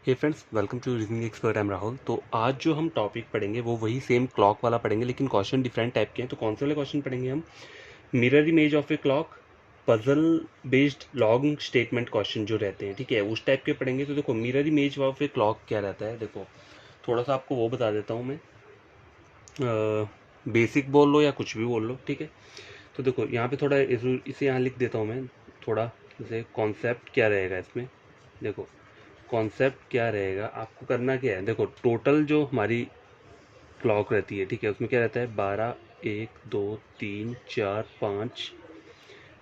Hey friends, welcome to reasoning expert. I am Rahul. तो आज जो हम टॉपिक पढ़ेंगे वो वही सेम क्लॉक वाला पढ़ेंगे, लेकिन क्वेश्चन डिफरेंट टाइप के हैं। तो कौन से वाले क्वेश्चन पढ़ेंगे हम? Mirror image of a clock, puzzle based long statement question जो रहते हैं, ठीक है, उस टाइप के पढ़ेंगे। तो देखो, mirror image of a clock क्या रहता है, देखो थोड़ा सा आपको वो बता देता हूँ मैं। बेसिक बोल लो या कुछ भी बोल लो, ठीक है। तो देखो यहाँ पे थोड़ा इसे यहाँ लिख देता हूँ मैं थोड़ा, जैसे कॉन्सेप्ट क्या रहेगा इसमें। देखो कॉन्सेप्ट क्या रहेगा, आपको करना क्या है। देखो टोटल जो हमारी क्लॉक रहती है, ठीक है, उसमें क्या रहता है 12, 1, 2, 3, 4, 5,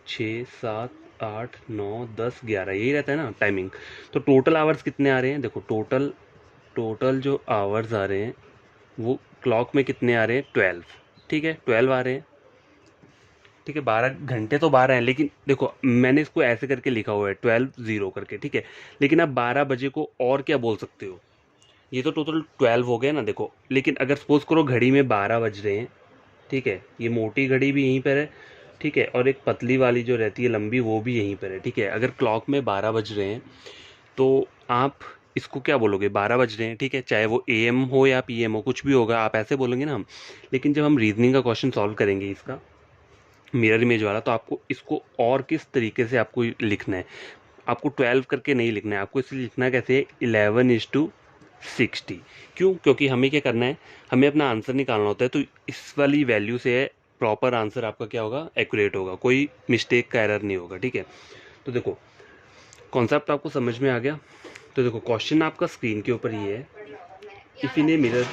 6, 7, 8, 9, 10, 11, यही रहता है ना टाइमिंग। तो टोटल आवर्स कितने आ रहे हैं, देखो टोटल टोटल जो आवर्स आ रहे हैं वो क्लॉक में कितने आ रहे हैं, 12, ठीक है, 12 आ रहे हैं, ठीक है। 12 घंटे तो 12 हैं, लेकिन देखो मैंने इसको ऐसे करके लिखा हुआ है 12 0 करके, ठीक है। लेकिन आप 12 बजे को और क्या बोल सकते हो, ये तो टोटल 12 हो गया ना। देखो लेकिन अगर सपोज करो घड़ी में 12 बज रहे हैं, ठीक है, ये मोटी घड़ी भी यहीं पर है, ठीक है, और एक पतली वाली जो रहती है लंबी वो भी यहीं पर है, ठीक है। अगर क्लॉक में 12 बज रहे हैं तो आप इसको क्या बोलोगे, 12 बज रहे हैं, ठीक है, चाहे वो एएम हो या पीएम हो, कुछ भी होगा, आप ऐसे बोलेंगे ना हम। लेकिन जब हम रीजनिंग का क्वेश्चन सॉल्व करेंगे इसका मिरर इमेज वाला, तो आपको इसको और किस तरीके से आपको लिखना है। आपको 12 करके नहीं लिखना है, आपको इसलिए लिखना कैसे है, 11:60। क्यों? क्योंकि हमें क्या करना है, हमें अपना आंसर निकालना होता है। तो इस वाली वैल्यू से प्रॉपर आंसर आपका क्या होगा, एक्यूरेट होगा, कोई मिस्टेक का एरर नहीं होगा, ठीक है। तो देखो कॉन्सेप्ट आपको समझ में आ गया। तो देखो क्वेश्चन आपका स्क्रीन के ऊपर ये है, इफ इन ए मिरर।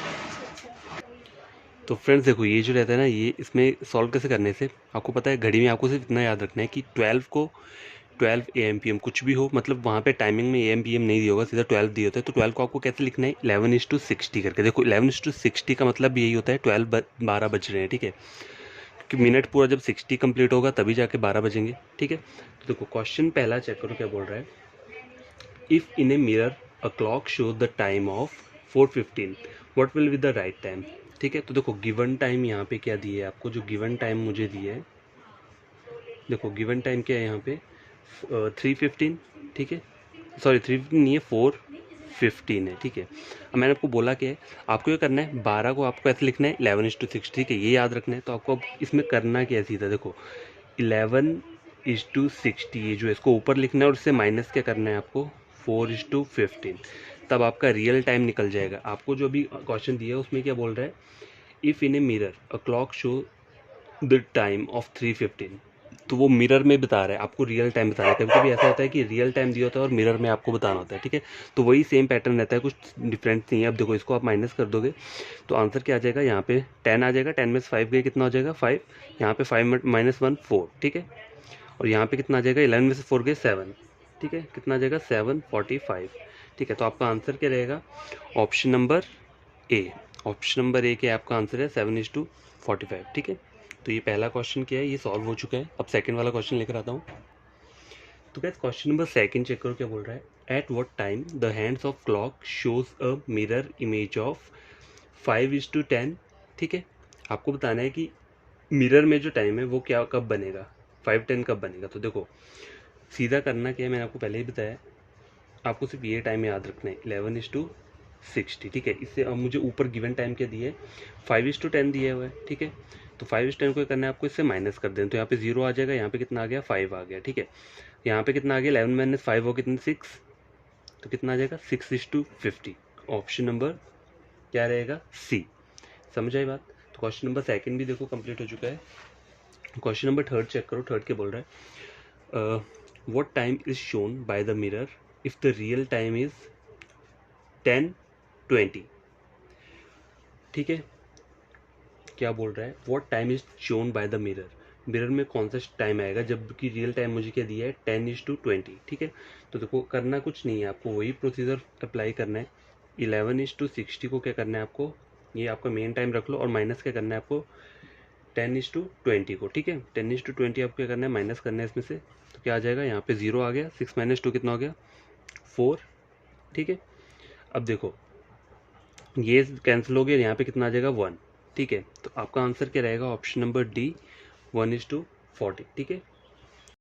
तो फ्रेंड्स देखो ये जो रहता है ना, ये इसमें सॉल्व कैसे करने से, आपको पता है घड़ी में आपको सिर्फ इतना याद रखना है कि 12 AM PM कुछ भी हो, मतलब वहाँ पे टाइमिंग में AM PM नहीं दिया होगा, सीधा 12 दिए होता है। तो 12 को आपको कैसे लिखना है, 11:60 करके। देखो 11:60 का मतलब यही होता है 12 बज रहे हैं, ठीक है, कि मिनट पूरा जब 60 कंप्लीट होगा तभी जाके 12 बजेंगे, ठीक है। तो देखो क्वेश्चन पहला चेक करो क्या बोल रहा है। If in a mirror a clock show the time of 4:15, what will be the right time, ठीक है। तो देखो गिवन टाइम यहाँ पे क्या दिए है आपको, जो गिवन टाइम मुझे दिया है, देखो गिवन टाइम क्या है यहाँ पे 3:15, ठीक है, सॉरी 3:15 नहीं है, 4:15 है, ठीक है। अब मैंने आपको बोला क्या है, आपको ये करना है 12 को आपको ऐसे लिखना है 11:6, ठीक है, ये याद रखना है। तो आपको अब इसमें करना क्या है, सीधा देखो 11:60, ये जो है इसको ऊपर लिखना है और इससे माइनस क्या करना है आपको, 4:15। तब आपका रियल टाइम निकल जाएगा। आपको जो अभी क्वेश्चन दिया है उसमें क्या बोल रहा है, if in a mirror a clock show the time of 3:15, तो वो मिरर में बता रहा है, आपको रियल टाइम बता रहा है। कभी कभी ऐसा होता है कि रियल टाइम दिया होता है और मिरर में आपको बताना होता है, ठीक है। तो वही सेम पैटर्न रहता है, कुछ डिफरेंस नहीं है। अब देखो इसको आप माइनस कर दोगे तो आंसर क्या आ जाएगा, यहाँ पे 10 आ जाएगा, 10 में से 5 गए कितना हो जाएगा 5, यहाँ पे 5 माइनस 1 4, ठीक है। और यहाँ पे कितना आ जाएगा, 11 में से 4 गए 7, ठीक है, कितना आ जाएगा 745, ठीक है। तो आपका आंसर क्या रहेगा, option number A. Option number A के आपका आंसर है 7:45, ठीक है। तो ये पहला क्वेश्चन क्या है, ये सॉल्व हो चुका है। अब सेकंड वाला क्वेश्चन लेकर आता हूँ। तो क्या क्वेश्चन नंबर सेकंड चेक करो क्या बोल रहा है। At what time the hands of clock shows a mirror image of 5:10, ठीक है। आपको बताना है कि मिरर में जो टाइम है वो क्या कब बनेगा, 5:10 कब बनेगा। तो देखो सीधा करना क्या है, मैंने आपको पहले ही बताया, आपको सिर्फ ये टाइम याद रखना है 11:60, ठीक है। इससे अब मुझे ऊपर गिवन टाइम क्या दिया है, 5:10 दिया हुआ है, ठीक है। तो 5:10 को करना है आपको, इससे माइनस कर दें तो यहाँ पे 0 आ जाएगा, यहाँ पे कितना आ गया 5 आ गया, ठीक है। यहाँ पे कितना आ गया 11 माइनस 5 हो कितना 6, तो कितना आ जाएगा 6:50। ऑप्शन नंबर क्या रहेगा, सी। समझ आई बात। तो क्वेश्चन नंबर सेकंड भी देखो कंप्लीट हो चुका है। क्वेश्चन नंबर थर्ड चेक करो। थर्ड क्या बोल रहा है, what time is shown by the mirror if the real time is 10:20, ठीक है। क्या बोल रहा है, what time is shown by the mirror, mirror में कौन सा टाइम आएगा जबकि रियल टाइम मुझे क्या दिया है 10:20, ठीक है। तो देखो करना कुछ नहीं है, आपको वही प्रोसीजर अप्लाई करना है। 11:60 को क्या करना है आपको, ये आपका मेन टाइम रख लो और माइनस क्या करना है आपको 10:20 को, ठीक है। 10:20 आपको क्या करना है, माइनस करना है इसमें से। तो क्या आ जाएगा, यहाँ पे 0 आ गया, 6 माइनस 2 कितना हो गया 4, ठीक है। अब देखो ये कैंसिल हो गया, यहाँ पे कितना आ जाएगा 1, ठीक है। तो आपका आंसर क्या रहेगा, ऑप्शन नंबर डी 1:40, ठीक है।